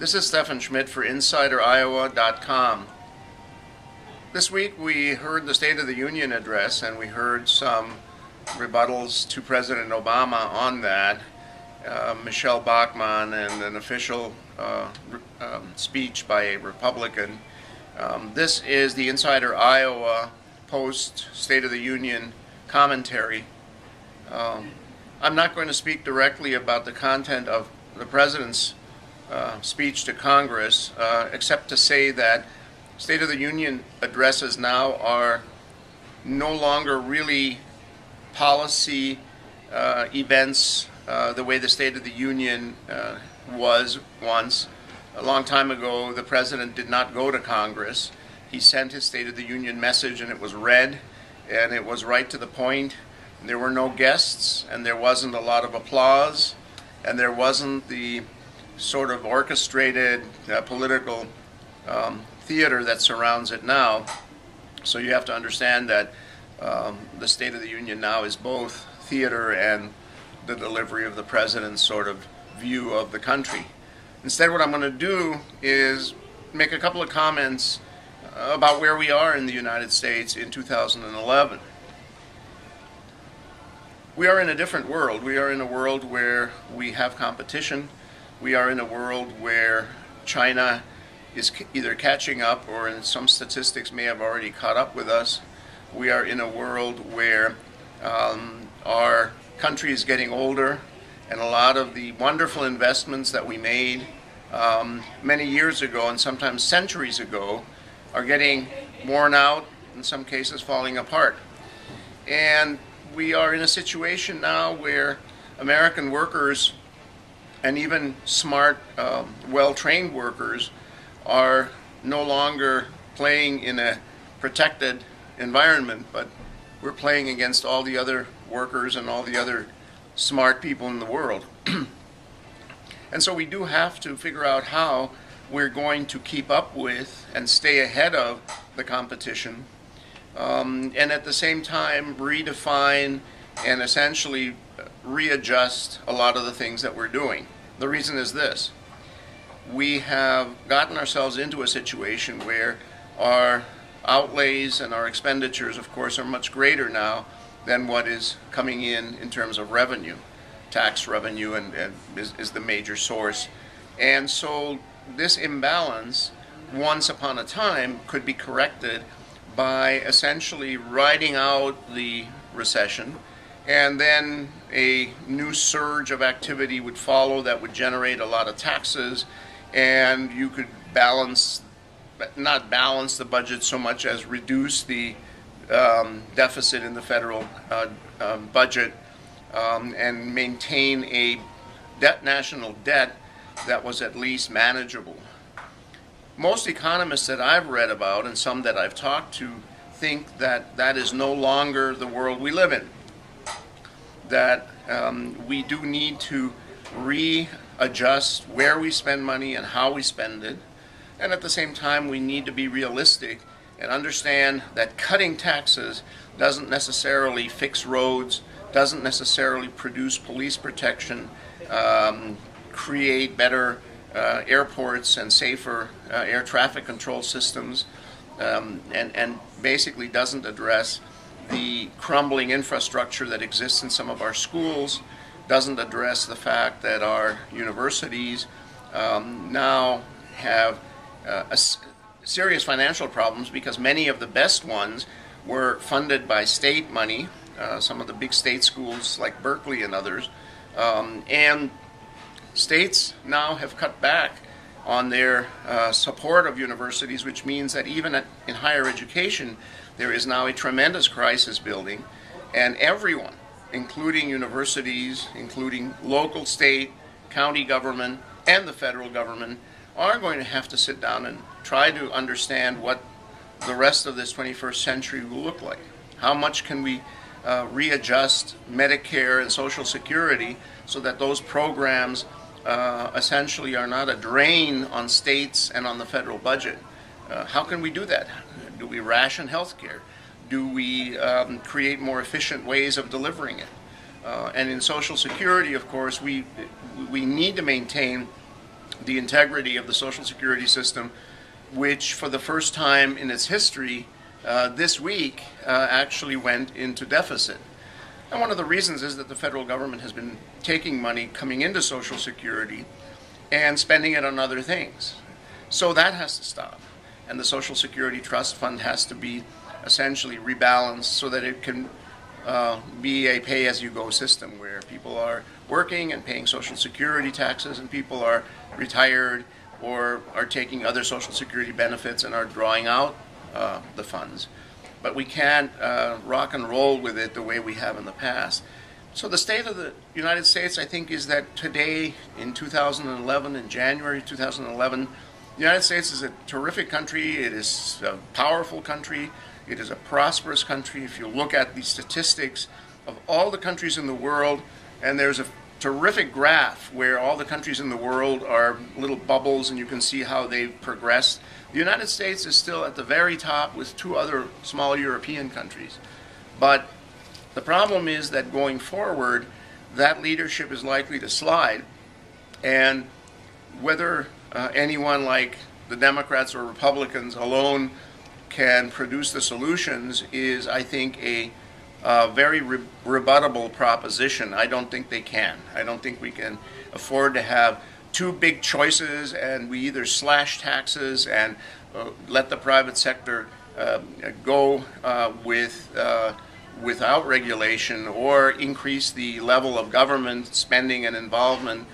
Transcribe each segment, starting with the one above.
This is Stefan Schmidt for InsiderIowa.com. This week we heard the State of the Union address and we heard some rebuttals to President Obama on that. Michelle Bachmann and an official speech by a Republican. This is the Insider Iowa Post State of the Union commentary. I'm not going to speak directly about the content of the President's speech to Congress, except to say that State of the Union addresses now are no longer really policy events the way the State of the Union was once. A long time ago, the President did not go to Congress. He sent his State of the Union message and it was read, and it was right to the point. There were no guests, and there wasn't a lot of applause, and there wasn't the sort of orchestrated political theater that surrounds it now. So you have to understand that the State of the Union now is both theater and the delivery of the President's sort of view of the country. Instead, what I'm going to do is make a couple of comments about where we are in the United States in 2011. We are in a different world. We are in a world where we have competition. We are in a world where China is either catching up or in some statistics may have already caught up with us. We are in a world where our country is getting older, and a lot of the wonderful investments that we made many years ago and sometimes centuries ago are getting worn out, in some cases falling apart. And we are in a situation now where American workers and even smart, well-trained workers are no longer playing in a protected environment, but we're playing against all the other workers and all the other smart people in the world. And so we do have to figure out how we're going to keep up with and stay ahead of the competition, and at the same time redefine and essentially readjust a lot of the things that we're doing. The reason is this: we have gotten ourselves into a situation where our outlays and our expenditures, of course, are much greater now than what is coming in terms of revenue. Tax revenue and is the major source. And so this imbalance, once upon a time, could be corrected by essentially riding out the recession, and then a new surge of activity would follow that would generate a lot of taxes, and you could not balance the budget so much as reduce the deficit in the federal budget and maintain a national debt that was at least manageable. Most economists that I've read about, and some that I've talked to, think that that is no longer the world we live in. That we do need to readjust where we spend money and how we spend it, and at the same time we need to be realistic and understand that cutting taxes doesn't necessarily fix roads, doesn't necessarily produce police protection, create better airports and safer air traffic control systems, and basically doesn't address the crumbling infrastructure that exists in some of our schools, doesn't address the fact that our universities now have serious financial problems because many of the best ones were funded by state money, some of the big state schools like Berkeley and others, and states now have cut back on their support of universities, which means that even in higher education there is now a tremendous crisis building, and everyone, including universities, including local, state, county government, and the federal government, are going to have to sit down and try to understand what the rest of this 21st century will look like. How much can we readjust Medicare and Social Security so that those programs essentially are not a drain on states and on the federal budget? How can we do that? Do we ration health care? Do we create more efficient ways of delivering it? And in Social Security, of course, we need to maintain the integrity of the Social Security system, which for the first time in its history this week actually went into deficit. And one of the reasons is that the federal government has been taking money coming into Social Security and spending it on other things. So that has to stop. And the Social Security Trust Fund has to be essentially rebalanced so that it can be a pay-as-you-go system where people are working and paying Social Security taxes and people are retired or are taking other Social Security benefits and are drawing out the funds. But we can't rock and roll with it the way we have in the past. So the state of the United States, I think, is that today, in 2011, in January 2011, the United States is a terrific country. It is a powerful country. It is a prosperous country. If you look at the statistics of all the countries in the world, and there's a terrific graph where all the countries in the world are little bubbles and you can see how they've progressed. The United States is still at the very top with two other small European countries. But the problem is that going forward, that leadership is likely to slide. And whether anyone like the Democrats or Republicans alone can produce the solutions is, I think, a very rebuttable proposition. I don't think they can. I don't think we can afford to have two big choices and we either slash taxes and let the private sector go without regulation, or increase the level of government spending and involvement,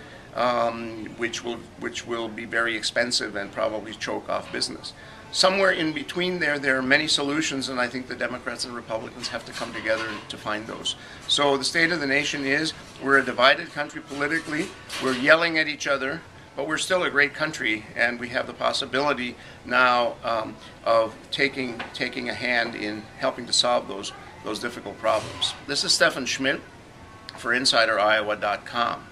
which will be very expensive and probably choke off business. Somewhere in between there are many solutions, and I think the Democrats and Republicans have to come together to find those. So the state of the nation is, we're a divided country politically, we're yelling at each other, but we're still a great country, and we have the possibility now of taking a hand in helping to solve those difficult problems. This is Stefan Schmidt for InsiderIowa.com.